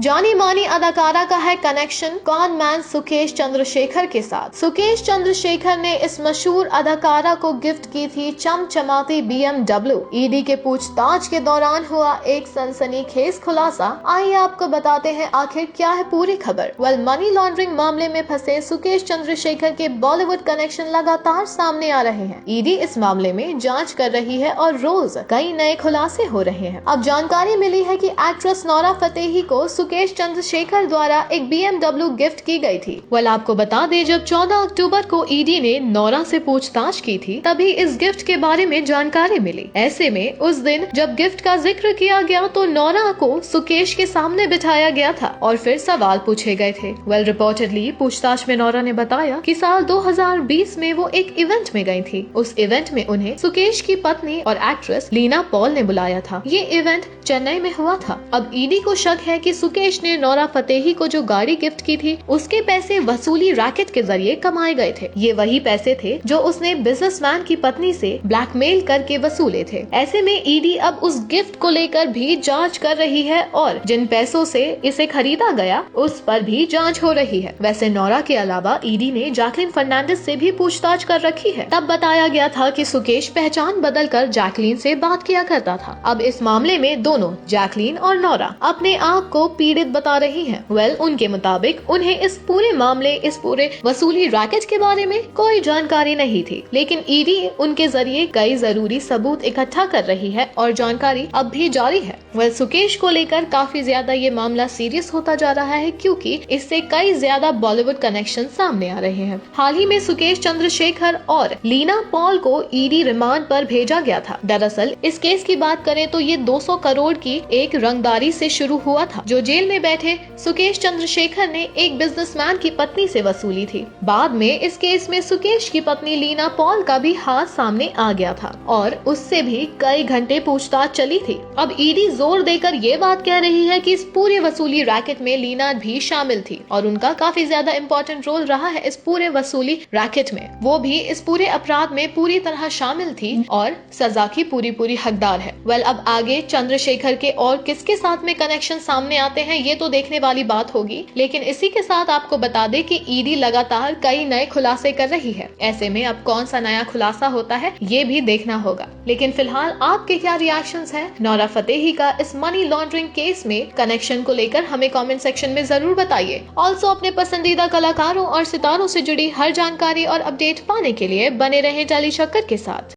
जानी मानी अदाकारा का है connection cone man Sukesh Chandrashekhar के साथ। सुकेश चंद्रशेखर ने इस मशहूर अदाकारा को गिफ्ट की थी चमचमाती BMW। ईडी के पूछताछ के दौरान हुआ एक सनसनीखेज खुलासा। आइए आपको बताते हैं आखिर क्या है पूरी खबर। मनी लॉन्ड्रिंग मामले में फंसे सुकेश चंद्रशेखर के बॉलीवुड कनेक्शन लगातार सामने आ रहे हैं। ईडी इस मामले में जांच कर रही है और रोज कई नए खुलासे हो रहे हैं। अब जानकारी मिली है कि एक्ट्रेस नोरा फतेही को सुकेश चंद्रशेखर द्वारा एक BMW गिफ्ट की गई थी। आपको बता दें, जब 14 अक्टूबर को ईडी ने नोरा से पूछताछ की थी तभी इस गिफ्ट के बारे में जानकारी मिली। ऐसे में उस दिन जब गिफ्ट का जिक्र किया गया तो नोरा को सुकेश के सामने बिठाया गया था और फिर सवाल पूछे गए थे। रिपोर्टेडली पूछताछ में नोरा ने बताया कि साल 2020 में वो एक इवेंट में गई थी। उस इवेंट में उन्हें सुकेश की पत्नी और एक्ट्रेस लीना पॉल ने बुलाया था। ये इवेंट चेन्नई में हुआ था। अब ईडी को शक है कि सुकेश ने नोरा फतेही को जो गाड़ी गिफ्ट की थी उसके पैसे वसूली रैकेट के जरिए कमाए गए थे। ये वही पैसे थे जो उसने बिजनेसमैन की पत्नी से ब्लैकमेल करके वसूले थे। ऐसे में ईडी अब उस गिफ्ट को लेकर भी जांच कर रही है और जिन पैसों से इसे खरीदा गया उस पर भी जांच हो रही है। वैसे नोरा के अलावा ईडी ने जैकलीन फर्नांडिस से भी पूछताछ कर रखी है। तब बताया गया था कि सुकेश पहचान बदल कर जैकलीन से बात किया करता था। अब इस मामले में दोनों जैकलीन और नोरा अपने आप को पीड़ित बता रही हैं। उनके मुताबिक उन्हें इस पूरे मामले, इस पूरे वसूली रैकेट के बारे में कोई जानकारी नहीं थी, लेकिन ईडी उनके जरिए कई जरूरी सबूत इकट्ठा कर रही है और जानकारी अब भी जारी है। सुकेश को लेकर काफी ज्यादा ये मामला सीरियस होता जा रहा है क्योंकि इससे कई ज्यादा बॉलीवुड कनेक्शन सामने आ रहे हैं। हाल ही में सुकेश चंद्रशेखर और लीना पॉल को ईडी रिमांड पर भेजा गया था। दरअसल इस केस की बात करें तो ये 200 करोड़ की एक रंगदारी से शुरू हुआ था जो जेल में बैठे सुकेश चंद्रशेखर ने एक बिजनेसमैन की पत्नी से वसूली थी। बाद में इस केस में सुकेश की पत्नी लीना पॉल का भी हाथ सामने आ गया था और उससे भी कई घंटे पूछताछ चली थी। अब ईडी जोर देकर ये बात कह रही है कि इस पूरे वसूली रैकेट में लीना भी शामिल थी और उनका काफी ज्यादा इम्पोर्टेंट रोल रहा है इस पूरे वसूली रैकेट में। वो भी इस पूरे अपराध में पूरी तरह शामिल थी और सजा की पूरी हकदार है। अब आगे चंद्रशेखर के और किसके साथ में कनेक्शन सामने आते हैं ये तो देखने वाली बात होगी, लेकिन इसी के साथ आपको बता दें कि ईडी लगातार कई नए खुलासे कर रही है। ऐसे में अब कौन सा नया खुलासा होता है ये भी देखना होगा। लेकिन फिलहाल आपके क्या रिएक्शंस हैं नोरा फतेही का इस मनी लॉन्ड्रिंग केस में कनेक्शन को लेकर हमें कमेंट सेक्शन में जरूर बताइए। ऑल्सो अपने पसंदीदा कलाकारों और सितारों से जुड़ी हर जानकारी और अपडेट पाने के लिए बने रहें टेली चक्कर के साथ।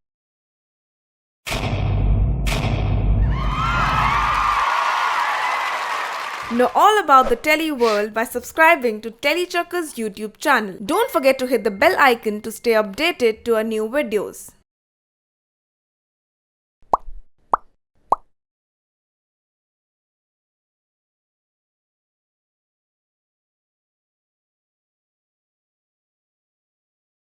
Know all about the Telly world by subscribing to Telly Chakka's YouTube channel. Don't forget to hit the bell icon to stay updated to our new videos.